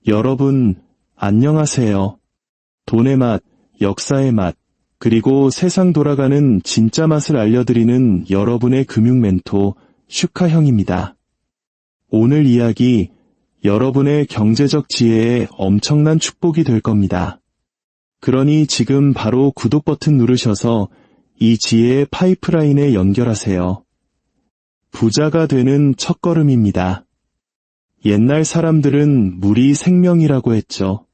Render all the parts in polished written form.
여러분, 안녕하세요. 돈의 맛, 역사의 맛, 그리고 세상 돌아가는 진짜 맛을 알려드리는 여러분의 금융 멘토, 슈카 형입니다. 오늘 이야기, 여러분의 경제적 지혜에 엄청난 축복이 될 겁니다. 그러니 지금 바로 구독 버튼 누르셔서 이 지혜의 파이프라인에 연결하세요. 부자가 되는 첫걸음입니다. 옛날 사람들은 물이 생명이라고 했죠.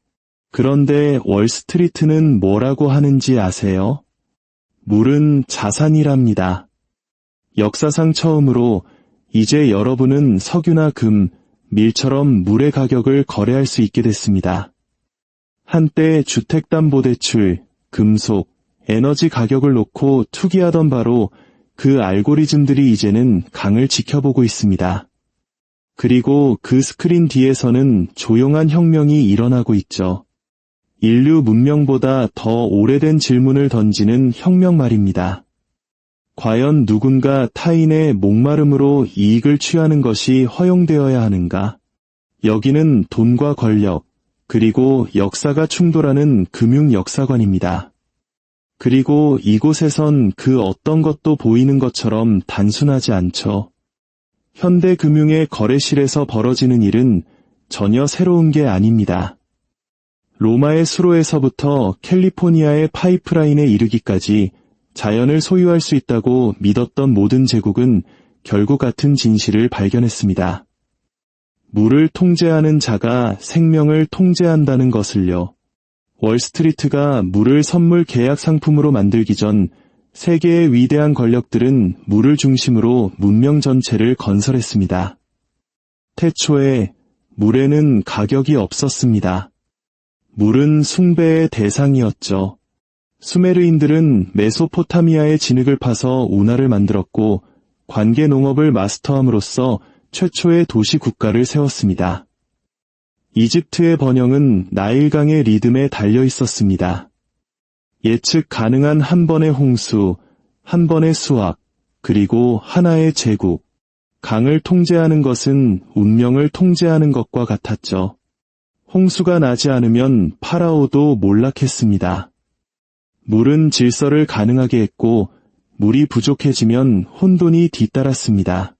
그런데 월스트리트는 뭐라고 하는지 아세요? 물은 자산이랍니다. 역사상 처음으로 이제 여러분은 석유나 금, 밀처럼 물의 가격을 거래할 수 있게 됐습니다. 한때 주택담보대출, 금속, 에너지 가격을 놓고 투기하던 바로 그 알고리즘들이 이제는 강을 지켜보고 있습니다. 그리고 그 스크린 뒤에서는 조용한 혁명이 일어나고 있죠. 인류 문명보다 더 오래된 질문을 던지는 혁명 말입니다. 과연 누군가 타인의 목마름으로 이익을 취하는 것이 허용되어야 하는가? 여기는 돈과 권력, 그리고 역사가 충돌하는 금융역사관입니다. 그리고 이곳에선 그 어떤 것도 보이는 것처럼 단순하지 않죠. 현대 금융의 거래실에서 벌어지는 일은 전혀 새로운 게 아닙니다. 로마의 수로에서부터 캘리포니아의 파이프라인에 이르기까지 자연을 소유할 수 있다고 믿었던 모든 제국은 결국 같은 진실을 발견했습니다. 물을 통제하는 자가 생명을 통제한다는 것을요. 월스트리트가 물을 선물 계약 상품으로 만들기 전 세계의 위대한 권력들은 물을 중심으로 문명 전체를 건설했습니다. 태초에 물에는 가격이 없었습니다. 물은 숭배의 대상이었죠. 수메르인들은 메소포타미아의 진흙을 파서 운하를 만들었고 관계 농업을 마스터함으로써 최초의 도시 국가를 세웠습니다. 이집트의 번영은 나일강의 리듬에 달려 있었습니다. 예측 가능한 한 번의 홍수, 한 번의 수확, 그리고 하나의 제국. 강을 통제하는 것은 운명을 통제하는 것과 같았죠. 홍수가 나지 않으면 파라오도 몰락했습니다. 물은 질서를 가능하게 했고 물이 부족해지면 혼돈이 뒤따랐습니다.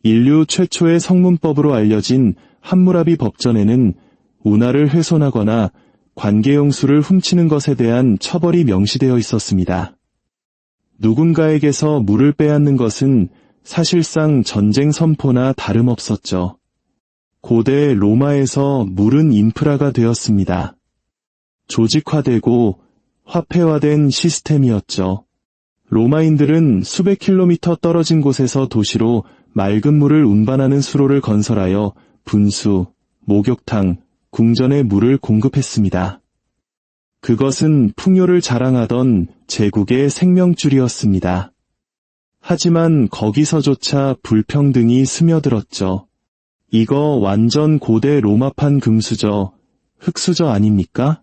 인류 최초의 성문법으로 알려진 함무라비 법전에는 운하를 훼손하거나 관계용수를 훔치는 것에 대한 처벌이 명시되어 있었습니다. 누군가에게서 물을 빼앗는 것은 사실상 전쟁 선포나 다름없었죠. 고대 로마에서 물은 인프라가 되었습니다. 조직화되고 화폐화된 시스템이었죠. 로마인들은 수백 킬로미터 떨어진 곳에서 도시로 맑은 물을 운반하는 수로를 건설하여 분수, 목욕탕, 궁전에 물을 공급했습니다. 그것은 풍요를 자랑하던 제국의 생명줄이었습니다. 하지만 거기서조차 불평등이 스며들었죠. 이거 완전 고대 로마판 금수저, 흙수저 아닙니까?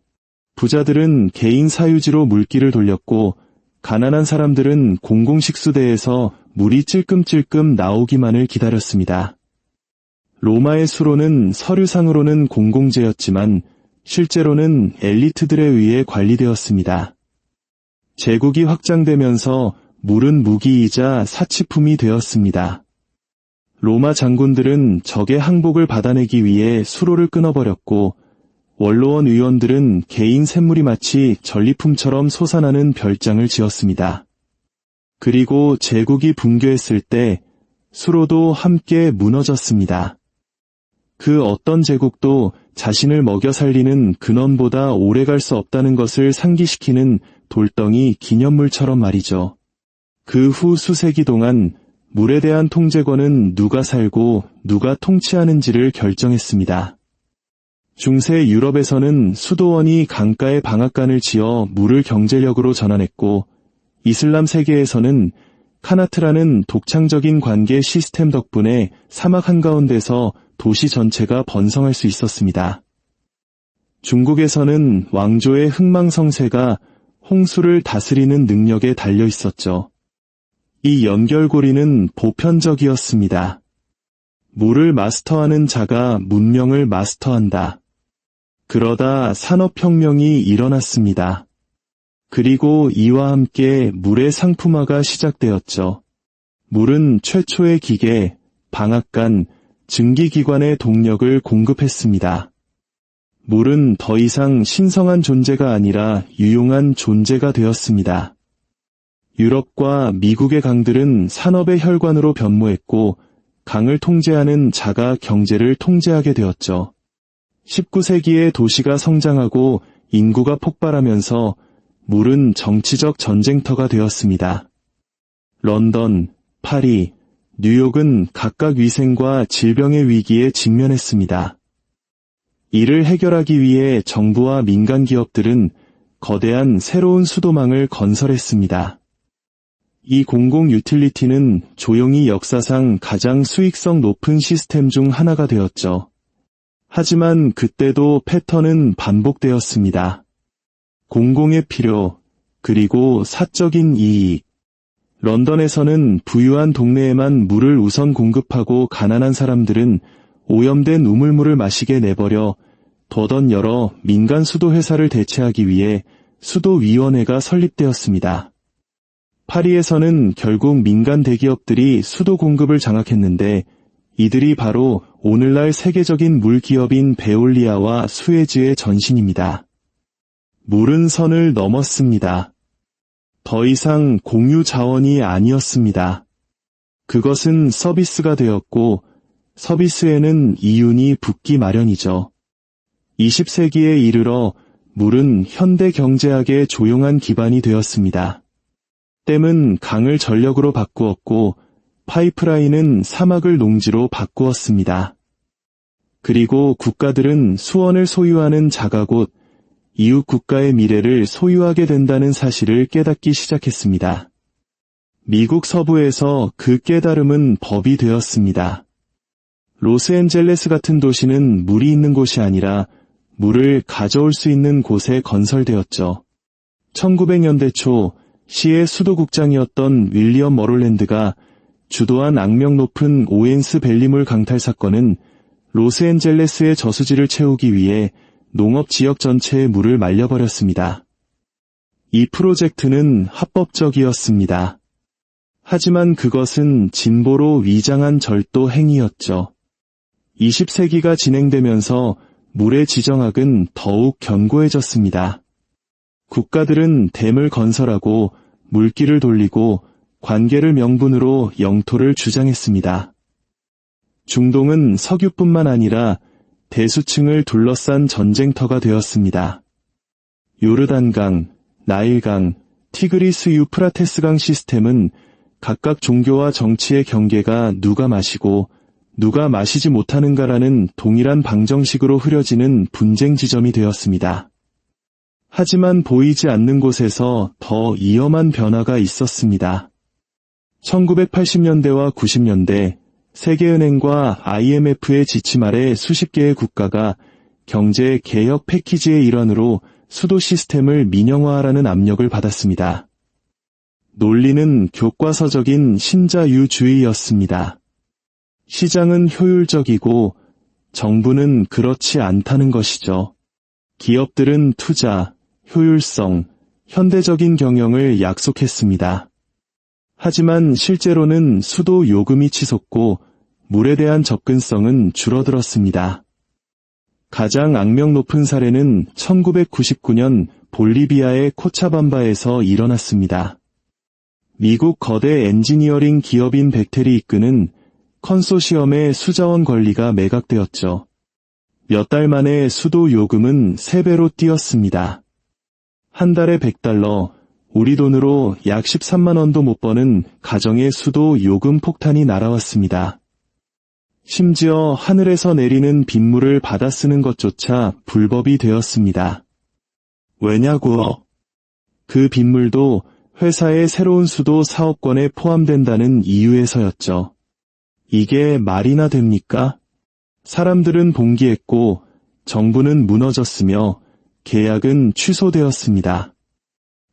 부자들은 개인 사유지로 물길을 돌렸고 가난한 사람들은 공공식수대에서 물이 찔끔찔끔 나오기만을 기다렸습니다. 로마의 수로는 서류상으로는 공공재였지만 실제로는 엘리트들에 의해 관리되었습니다. 제국이 확장되면서 물은 무기이자 사치품이 되었습니다. 로마 장군들은 적의 항복을 받아내기 위해 수로를 끊어버렸고 원로원 의원들은 개인 샘물이 마치 전리품처럼 솟아나는 별장을 지었습니다. 그리고 제국이 붕괴했을 때 수로도 함께 무너졌습니다. 그 어떤 제국도 자신을 먹여 살리는 근원보다 오래 갈 수 없다는 것을 상기시키는 돌덩이 기념물처럼 말이죠. 그 후 수세기 동안 물에 대한 통제권은 누가 살고 누가 통치하는지를 결정했습니다. 중세 유럽에서는 수도원이 강가에 방앗간을 지어 물을 경제력으로 전환했고 이슬람 세계에서는 카나트라는 독창적인 관계 시스템 덕분에 사막 한가운데서 도시 전체가 번성할 수 있었습니다. 중국에서는 왕조의 흥망성쇠가 홍수를 다스리는 능력에 달려 있었죠. 이 연결고리는 보편적이었습니다. 물을 마스터하는 자가 문명을 마스터한다. 그러다 산업혁명이 일어났습니다. 그리고 이와 함께 물의 상품화가 시작되었죠. 물은 최초의 기계, 방앗간, 증기기관의 동력을 공급했습니다. 물은 더 이상 신성한 존재가 아니라 유용한 존재가 되었습니다. 유럽과 미국의 강들은 산업의 혈관으로 변모했고 강을 통제하는 자가 경제를 통제하게 되었죠. 19세기에 도시가 성장하고 인구가 폭발하면서 물은 정치적 전쟁터가 되었습니다. 런던, 파리, 뉴욕은 각각 위생과 질병의 위기에 직면했습니다. 이를 해결하기 위해 정부와 민간 기업들은 거대한 새로운 수도망을 건설했습니다. 이 공공 유틸리티는 조용히 역사상 가장 수익성 높은 시스템 중 하나가 되었죠. 하지만 그때도 패턴은 반복되었습니다. 공공의 필요, 그리고 사적인 이익. 런던에서는 부유한 동네에만 물을 우선 공급하고 가난한 사람들은 오염된 우물물을 마시게 내버려 더던 여러 민간 수도 회사를 대체하기 위해 수도위원회가 설립되었습니다. 파리에서는 결국 민간 대기업들이 수도 공급을 장악했는데 이들이 바로 오늘날 세계적인 물기업인 베올리아와 수에즈의 전신입니다. 물은 선을 넘었습니다. 더 이상 공유 자원이 아니었습니다. 그것은 서비스가 되었고 서비스에는 이윤이 붙기 마련이죠. 20세기에 이르러 물은 현대 경제학의 조용한 기반이 되었습니다. 댐은 강을 전력으로 바꾸었고 파이프라인은 사막을 농지로 바꾸었습니다. 그리고 국가들은 수원을 소유하는 자가 곧 이웃 국가의 미래를 소유하게 된다는 사실을 깨닫기 시작했습니다. 미국 서부에서 그 깨달음은 법이 되었습니다. 로스앤젤레스 같은 도시는 물이 있는 곳이 아니라 물을 가져올 수 있는 곳에 건설되었죠. 1900년대 초 시의 수도국장이었던 윌리엄 머롤랜드가 주도한 악명 높은 오웬스 밸리물 강탈 사건은 로스앤젤레스의 저수지를 채우기 위해 농업 지역 전체의 물을 말려버렸습니다. 이 프로젝트는 합법적이었습니다. 하지만 그것은 진보로 위장한 절도 행위였죠. 20세기가 진행되면서 물의 지정학은 더욱 견고해졌습니다. 국가들은 댐을 건설하고 물길을 돌리고 관계를 명분으로 영토를 주장했습니다. 중동은 석유뿐만 아니라 대수층을 둘러싼 전쟁터가 되었습니다. 요르단강, 나일강, 티그리스 유프라테스강 시스템은 각각 종교와 정치의 경계가 누가 마시고 누가 마시지 못하는가라는 동일한 방정식으로 흐려지는 분쟁 지점이 되었습니다. 하지만 보이지 않는 곳에서 더 위험한 변화가 있었습니다. 1980년대와 90년대 세계은행과 IMF의 지침 아래 수십 개의 국가가 경제 개혁 패키지의 일환으로 수도 시스템을 민영화하라는 압력을 받았습니다. 논리는 교과서적인 신자유주의였습니다. 시장은 효율적이고 정부는 그렇지 않다는 것이죠. 기업들은 투자, 효율성, 현대적인 경영을 약속했습니다. 하지만 실제로는 수도 요금이 치솟고 물에 대한 접근성은 줄어들었습니다. 가장 악명 높은 사례는 1999년 볼리비아의 코차밤바에서 일어났습니다. 미국 거대 엔지니어링 기업인 벡텔이 이끄는 컨소시엄의 수자원 권리가 매각되었죠. 몇 달 만에 수도 요금은 3배로 뛰었습니다. 한 달에 $100, 우리 돈으로 약 13만 원도 못 버는 가정의 수도 요금 폭탄이 날아왔습니다. 심지어 하늘에서 내리는 빗물을 받아 쓰는 것조차 불법이 되었습니다. 왜냐고요? 그 빗물도 회사의 새로운 수도 사업권에 포함된다는 이유에서였죠. 이게 말이나 됩니까? 사람들은 봉기했고 정부는 무너졌으며 계약은 취소되었습니다.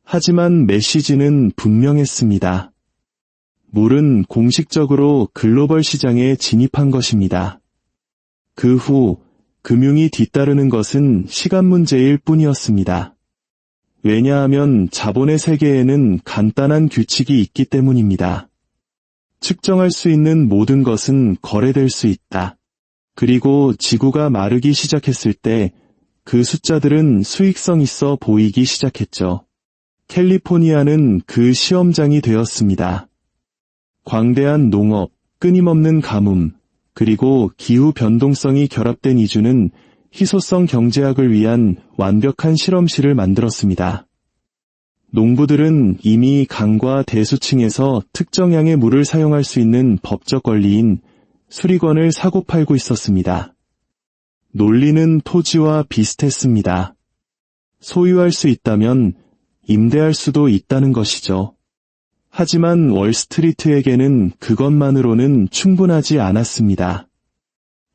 하지만 메시지는 분명했습니다. 물은 공식적으로 글로벌 시장에 진입한 것입니다. 그 후 금융이 뒤따르는 것은 시간 문제일 뿐이었습니다. 왜냐하면 자본의 세계에는 간단한 규칙이 있기 때문입니다. 측정할 수 있는 모든 것은 거래될 수 있다. 그리고 지구가 마르기 시작했을 때 그 숫자들은 수익성 있어 보이기 시작했죠. 캘리포니아는 그 시험장이 되었습니다. 광대한 농업, 끊임없는 가뭄, 그리고 기후 변동성이 결합된 이주는 희소성 경제학을 위한 완벽한 실험실을 만들었습니다. 농부들은 이미 강과 대수층에서 특정 양의 물을 사용할 수 있는 법적 권리인 수리권을 사고팔고 있었습니다. 논리는 토지와 비슷했습니다. 소유할 수 있다면 임대할 수도 있다는 것이죠. 하지만 월스트리트에게는 그것만으로는 충분하지 않았습니다.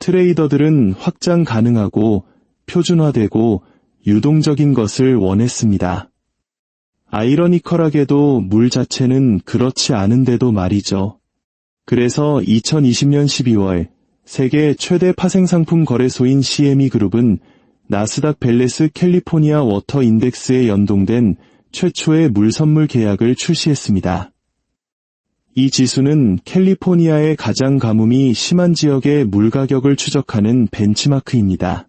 트레이더들은 확장 가능하고 표준화되고 유동적인 것을 원했습니다. 아이러니컬하게도 물 자체는 그렇지 않은데도 말이죠. 그래서 2020년 12월 세계 최대 파생상품 거래소인 CME 그룹은 나스닥 벨레스 캘리포니아 워터 인덱스에 연동된 최초의 물 선물 계약을 출시했습니다. 이 지수는 캘리포니아의 가장 가뭄이 심한 지역의 물 가격을 추적하는 벤치마크입니다.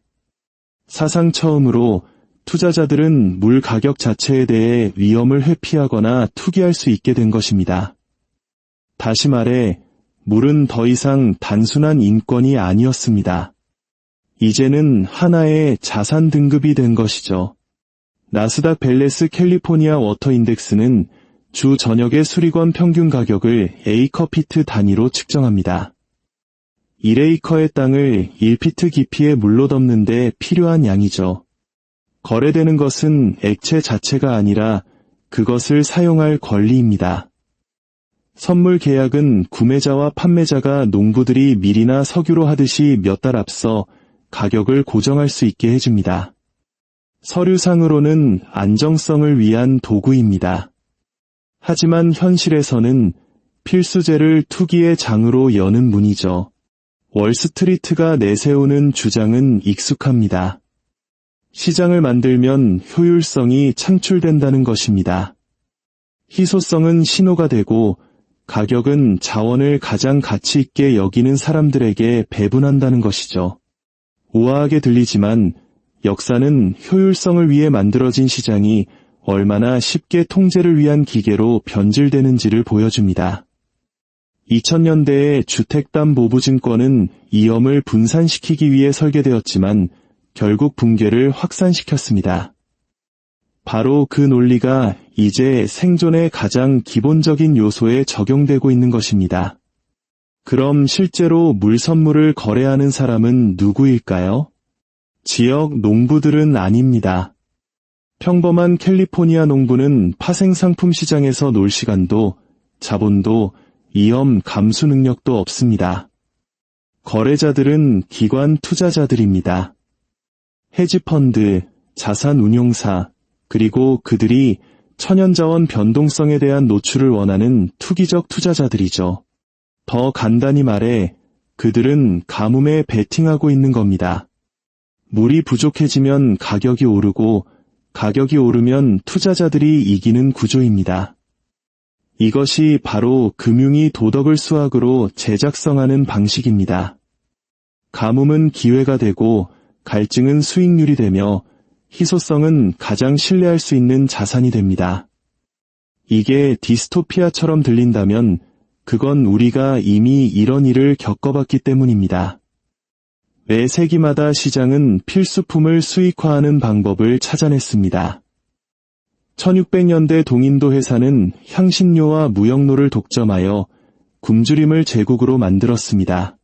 사상 처음으로 투자자들은 물 가격 자체에 대해 위험을 회피하거나 투기할 수 있게 된 것입니다. 다시 말해, 물은 더 이상 단순한 인권이 아니었습니다. 이제는 하나의 자산 등급이 된 것이죠. 나스닥 벨레스 캘리포니아 워터 인덱스는 주 전역의 수리권 평균 가격을 에이커피트 단위로 측정합니다. 1에이커의 땅을 1피트 깊이의 물로 덮는 데 필요한 양이죠. 거래되는 것은 액체 자체가 아니라 그것을 사용할 권리입니다. 선물 계약은 구매자와 판매자가 농부들이 밀이나 석유로 하듯이 몇 달 앞서 가격을 고정할 수 있게 해줍니다. 서류상으로는 안정성을 위한 도구입니다. 하지만 현실에서는 필수제를 투기의 장으로 여는 문이죠. 월스트리트가 내세우는 주장은 익숙합니다. 시장을 만들면 효율성이 창출된다는 것입니다. 희소성은 신호가 되고 가격은 자원을 가장 가치 있게 여기는 사람들에게 배분한다는 것이죠. 우아하게 들리지만 역사는 효율성을 위해 만들어진 시장이 얼마나 쉽게 통제를 위한 기계로 변질되는지를 보여줍니다. 2000년대의 주택담보부증권은 이염을 분산시키기 위해 설계되었지만 결국 붕괴를 확산시켰습니다. 바로 그 논리가 이제 생존의 가장 기본적인 요소에 적용되고 있는 것입니다. 그럼 실제로 물 선물을 거래하는 사람은 누구일까요? 지역 농부들은 아닙니다. 평범한 캘리포니아 농부는 파생상품 시장에서 놀 시간도, 자본도, 위험 감수 능력도 없습니다. 거래자들은 기관 투자자들입니다. 헤지펀드, 자산운용사, 그리고 그들이 천연자원 변동성에 대한 노출을 원하는 투기적 투자자들이죠. 더 간단히 말해 그들은 가뭄에 베팅하고 있는 겁니다. 물이 부족해지면 가격이 오르고 가격이 오르면 투자자들이 이기는 구조입니다. 이것이 바로 금융이 도덕을 수학으로 제작성하는 방식입니다. 가뭄은 기회가 되고 갈증은 수익률이 되며 희소성은 가장 신뢰할 수 있는 자산이 됩니다. 이게 디스토피아처럼 들린다면 그건 우리가 이미 이런 일을 겪어봤기 때문입니다. 매 세기마다 시장은 필수품을 수익화하는 방법을 찾아냈습니다. 1600년대 동인도 회사는 향신료와 무역로를 독점하여 굶주림을 제국으로 만들었습니다.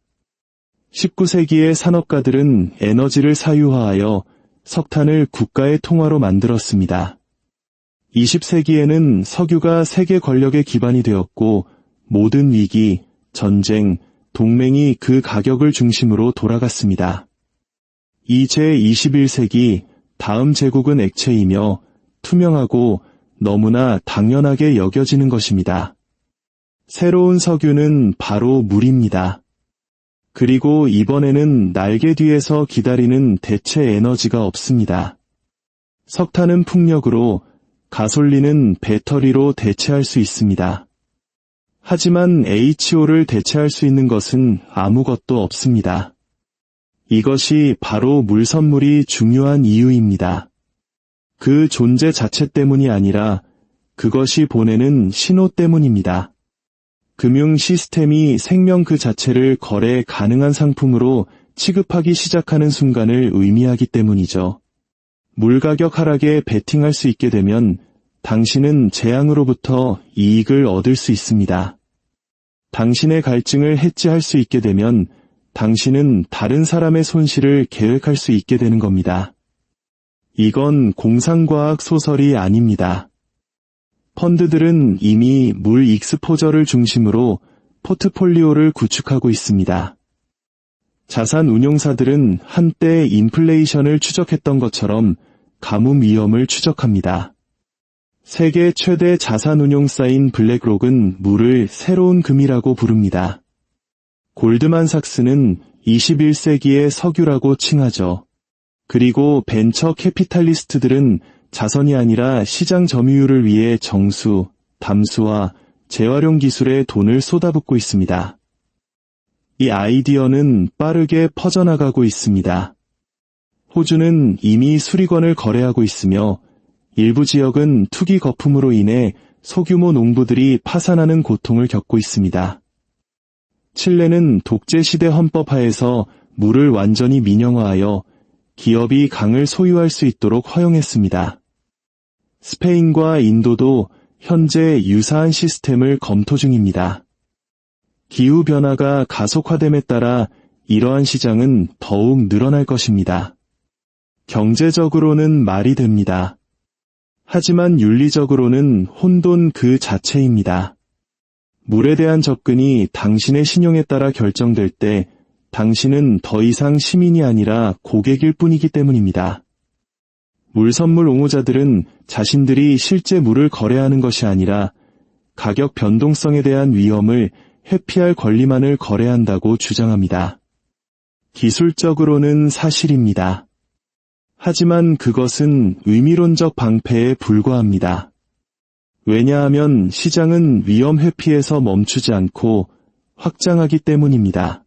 19세기의 산업가들은 에너지를 사유화하여 석탄을 국가의 통화로 만들었습니다. 20세기에는 석유가 세계 권력의 기반이 되었고 모든 위기, 전쟁, 동맹이 그 가격을 중심으로 돌아갔습니다. 이제 21세기 다음 제국은 액체이며 투명하고 너무나 당연하게 여겨지는 것입니다. 새로운 석유는 바로 물입니다. 그리고 이번에는 날개 뒤에서 기다리는 대체 에너지가 없습니다. 석탄은 풍력으로, 가솔린은 배터리로 대체할 수 있습니다. 하지만 HO를 대체할 수 있는 것은 아무것도 없습니다. 이것이 바로 물 선물이 중요한 이유입니다. 그 존재 자체 때문이 아니라 그것이 보내는 신호 때문입니다. 금융 시스템이 생명 그 자체를 거래 가능한 상품으로 취급하기 시작하는 순간을 의미하기 때문이죠. 물 가격 하락에 베팅할 수 있게 되면 당신은 재앙으로부터 이익을 얻을 수 있습니다. 당신의 갈증을 해지할 수 있게 되면 당신은 다른 사람의 손실을 계획할 수 있게 되는 겁니다. 이건 공상과학 소설이 아닙니다. 펀드들은 이미 물 익스포저를 중심으로 포트폴리오를 구축하고 있습니다. 자산 운용사들은 한때 인플레이션을 추적했던 것처럼 가뭄 위험을 추적합니다. 세계 최대 자산 운용사인 블랙록은 물을 새로운 금이라고 부릅니다. 골드만삭스는 21세기의 석유라고 칭하죠. 그리고 벤처 캐피탈리스트들은 자선이 아니라 시장 점유율을 위해 정수, 담수와 재활용 기술에 돈을 쏟아붓고 있습니다. 이 아이디어는 빠르게 퍼져나가고 있습니다. 호주는 이미 수리권을 거래하고 있으며 일부 지역은 투기 거품으로 인해 소규모 농부들이 파산하는 고통을 겪고 있습니다. 칠레는 독재시대 헌법 하에서 물을 완전히 민영화하여 기업이 강을 소유할 수 있도록 허용했습니다. 스페인과 인도도 현재 유사한 시스템을 검토 중입니다. 기후변화가 가속화됨에 따라 이러한 시장은 더욱 늘어날 것입니다. 경제적으로는 말이 됩니다. 하지만 윤리적으로는 혼돈 그 자체입니다. 물에 대한 접근이 당신의 신용에 따라 결정될 때 당신은 더 이상 시민이 아니라 고객일 뿐이기 때문입니다. 물 선물 옹호자들은 자신들이 실제 물을 거래하는 것이 아니라 가격 변동성에 대한 위험을 회피할 권리만을 거래한다고 주장합니다. 기술적으로는 사실입니다. 하지만 그것은 의미론적 방패에 불과합니다. 왜냐하면 시장은 위험 회피에서 멈추지 않고 확장하기 때문입니다.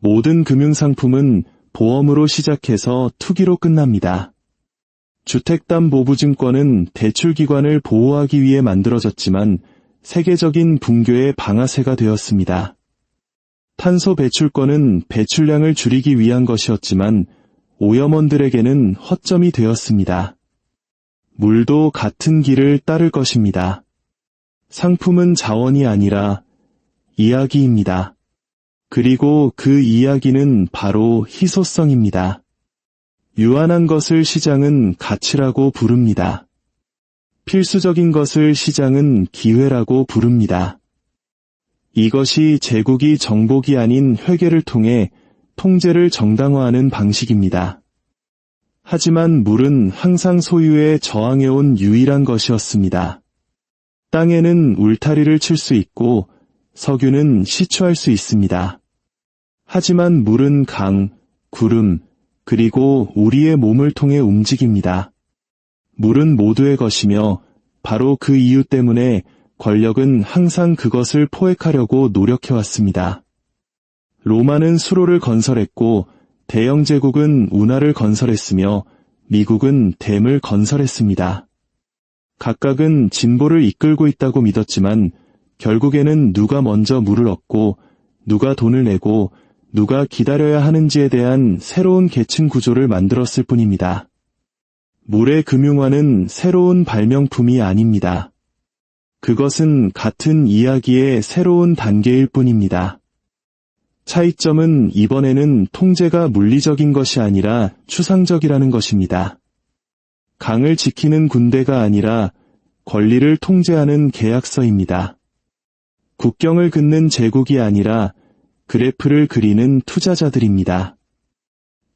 모든 금융상품은 보험으로 시작해서 투기로 끝납니다. 주택담보부증권은 대출기관을 보호하기 위해 만들어졌지만 세계적인 붕괴의 방아쇠가 되었습니다. 탄소 배출권은 배출량을 줄이기 위한 것이었지만 오염원들에게는 허점이 되었습니다. 물도 같은 길을 따를 것입니다. 상품은 자원이 아니라 이야기입니다. 그리고 그 이야기는 바로 희소성입니다. 유한한 것을 시장은 가치라고 부릅니다. 필수적인 것을 시장은 기회라고 부릅니다. 이것이 제국이 정복이 아닌 회계를 통해 통제를 정당화하는 방식입니다. 하지만 물은 항상 소유에 저항해온 유일한 것이었습니다. 땅에는 울타리를 칠 수 있고 석유는 시추할 수 있습니다. 하지만 물은 강, 구름, 그리고 우리의 몸을 통해 움직입니다. 물은 모두의 것이며 바로 그 이유 때문에 권력은 항상 그것을 포획하려고 노력해왔습니다. 로마는 수로를 건설했고 대영 제국은 운하를 건설했으며 미국은 댐을 건설했습니다. 각각은 진보를 이끌고 있다고 믿었지만 결국에는 누가 먼저 물을 얻고 누가 돈을 내고 누가 기다려야 하는지에 대한 새로운 계층 구조를 만들었을 뿐입니다. 물의 금융화는 새로운 발명품이 아닙니다. 그것은 같은 이야기의 새로운 단계일 뿐입니다. 차이점은 이번에는 통제가 물리적인 것이 아니라 추상적이라는 것입니다. 강을 지키는 군대가 아니라 권리를 통제하는 계약서입니다. 국경을 긋는 제국이 아니라 그래프를 그리는 투자자들입니다.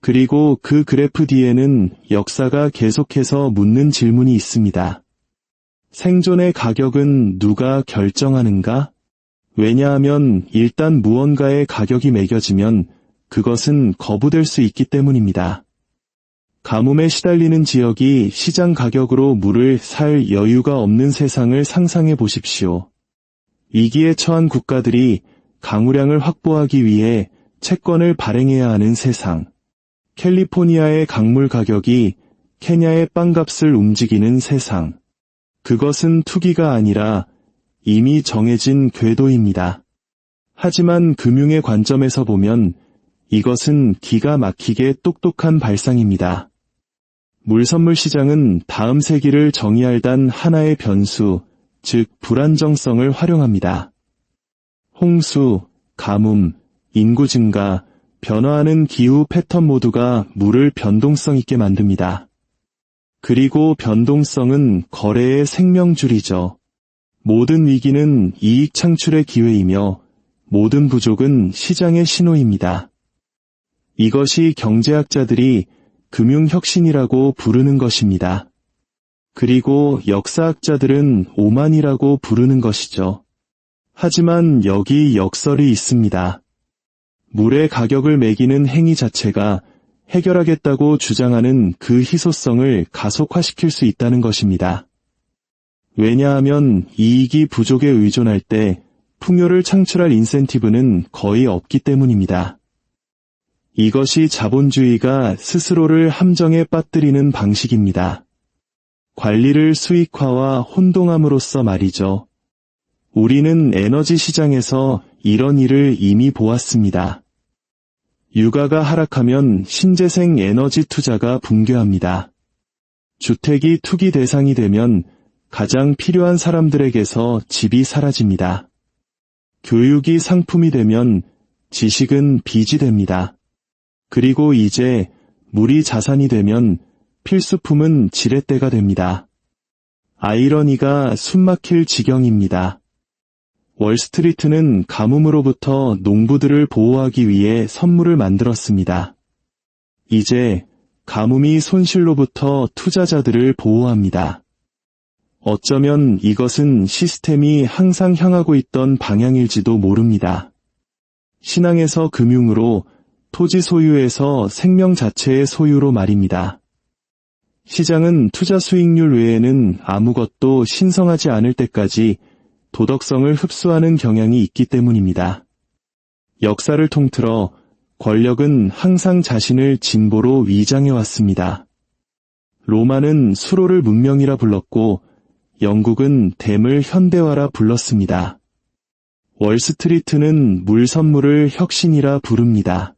그리고 그 그래프 뒤에는 역사가 계속해서 묻는 질문이 있습니다. 생존의 가격은 누가 결정하는가? 왜냐하면 일단 무언가의 가격이 매겨지면 그것은 거부될 수 있기 때문입니다. 가뭄에 시달리는 지역이 시장 가격으로 물을 살 여유가 없는 세상을 상상해 보십시오. 위기에 처한 국가들이 강우량을 확보하기 위해 채권을 발행해야 하는 세상. 캘리포니아의 강물 가격이 케냐의 빵값을 움직이는 세상. 그것은 투기가 아니라 이미 정해진 궤도입니다. 하지만 금융의 관점에서 보면 이것은 기가 막히게 똑똑한 발상입니다. 물선물 시장은 다음 세기를 정의할 단 하나의 변수, 즉 불안정성을 활용합니다. 홍수, 가뭄, 인구 증가, 변화하는 기후 패턴 모두가 물을 변동성 있게 만듭니다. 그리고 변동성은 거래의 생명줄이죠. 모든 위기는 이익 창출의 기회이며 모든 부족은 시장의 신호입니다. 이것이 경제학자들이 금융혁신이라고 부르는 것입니다. 그리고 역사학자들은 오만이라고 부르는 것이죠. 하지만 여기 역설이 있습니다. 물의 가격을 매기는 행위 자체가 해결하겠다고 주장하는 그 희소성을 가속화시킬 수 있다는 것입니다. 왜냐하면 이익이 부족에 의존할 때 풍요를 창출할 인센티브는 거의 없기 때문입니다. 이것이 자본주의가 스스로를 함정에 빠뜨리는 방식입니다. 관리를 수익화와 혼동함으로써 말이죠. 우리는 에너지 시장에서 이런 일을 이미 보았습니다. 유가가 하락하면 신재생 에너지 투자가 붕괴합니다. 주택이 투기 대상이 되면 가장 필요한 사람들에게서 집이 사라집니다. 교육이 상품이 되면 지식은 빚이 됩니다. 그리고 이제 물이 자산이 되면 필수품은 지렛대가 됩니다. 아이러니가 숨막힐 지경입니다. 월스트리트는 가뭄으로부터 농부들을 보호하기 위해 선물을 만들었습니다. 이제 가뭄이 손실로부터 투자자들을 보호합니다. 어쩌면 이것은 시스템이 항상 향하고 있던 방향일지도 모릅니다. 신앙에서 금융으로, 토지 소유에서 생명 자체의 소유로 말입니다. 시장은 투자 수익률 외에는 아무것도 신성하지 않을 때까지 도덕성을 흡수하는 경향이 있기 때문입니다. 역사를 통틀어 권력은 항상 자신을 진보로 위장해왔습니다. 로마는 수로를 문명이라 불렀고 영국은 댐을 현대화라 불렀습니다. 월스트리트는 물 선물을 혁신이라 부릅니다.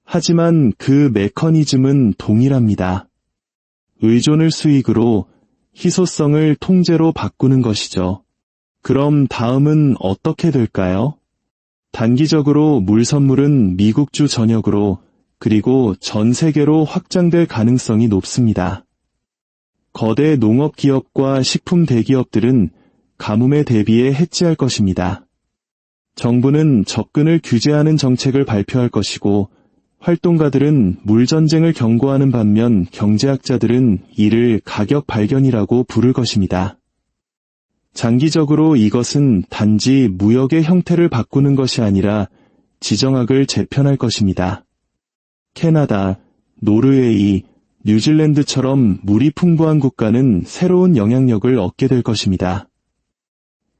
하지만 그 메커니즘은 동일합니다. 의존을 수익으로, 희소성을 통제로 바꾸는 것이죠. 그럼 다음은 어떻게 될까요? 단기적으로 물 선물은 미국주 전역으로 그리고 전 세계로 확장될 가능성이 높습니다. 거대 농업 기업과 식품 대기업들은 가뭄에 대비해 해지할 것입니다. 정부는 접근을 규제하는 정책을 발표할 것이고 활동가들은 물전쟁을 경고하는 반면 경제학자들은 이를 가격 발견이라고 부를 것입니다. 장기적으로 이것은 단지 무역의 형태를 바꾸는 것이 아니라 지정학을 재편할 것입니다. 캐나다, 노르웨이, 뉴질랜드처럼 물이 풍부한 국가는 새로운 영향력을 얻게 될 것입니다.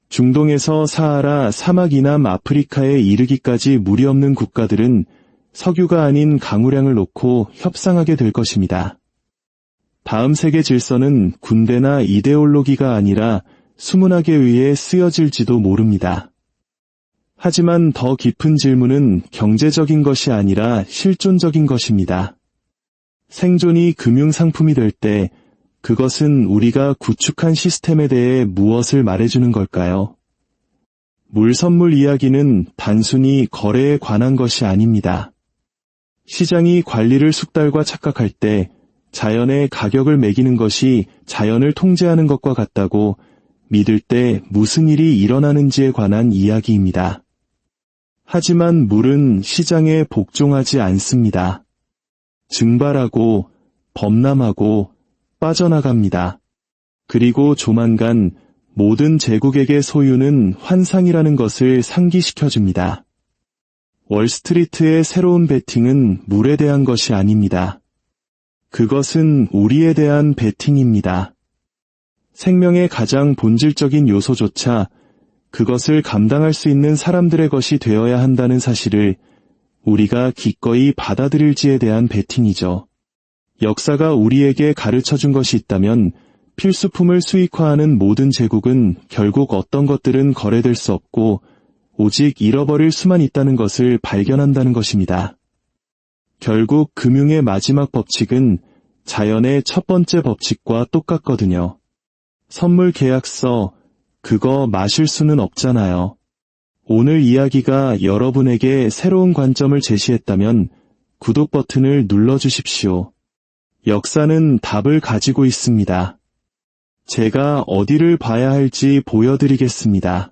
중동에서 사하라 사막 이남 아프리카에 이르기까지 물이 없는 국가들은 석유가 아닌 강우량을 놓고 협상하게 될 것입니다. 다음 세계 질서는 군대나 이데올로기가 아니라 수문학에 의해 쓰여질지도 모릅니다. 하지만 더 깊은 질문은 경제적인 것이 아니라 실존적인 것입니다. 생존이 금융상품이 될 때 그것은 우리가 구축한 시스템에 대해 무엇을 말해주는 걸까요? 물 선물 이야기는 단순히 거래에 관한 것이 아닙니다. 시장이 관리를 숙달과 착각할 때 자연의 가격을 매기는 것이 자연을 통제하는 것과 같다고 믿을 때 무슨 일이 일어나는지에 관한 이야기입니다. 하지만 물은 시장에 복종하지 않습니다. 증발하고 범람하고 빠져나갑니다. 그리고 조만간 모든 제국에게 소유는 환상이라는 것을 상기시켜줍니다. 월스트리트의 새로운 베팅은 물에 대한 것이 아닙니다. 그것은 우리에 대한 베팅입니다. 생명의 가장 본질적인 요소조차 그것을 감당할 수 있는 사람들의 것이 되어야 한다는 사실을 우리가 기꺼이 받아들일지에 대한 베팅이죠. 역사가 우리에게 가르쳐준 것이 있다면 필수품을 수익화하는 모든 제국은 결국 어떤 것들은 거래될 수 없고 오직 잃어버릴 수만 있다는 것을 발견한다는 것입니다. 결국 금융의 마지막 법칙은 자연의 첫 번째 법칙과 똑같거든요. 선물 계약서, 그거 마실 수는 없잖아요. 오늘 이야기가 여러분에게 새로운 관점을 제시했다면 구독 버튼을 눌러주십시오. 역사는 답을 가지고 있습니다. 제가 어디를 봐야 할지 보여드리겠습니다.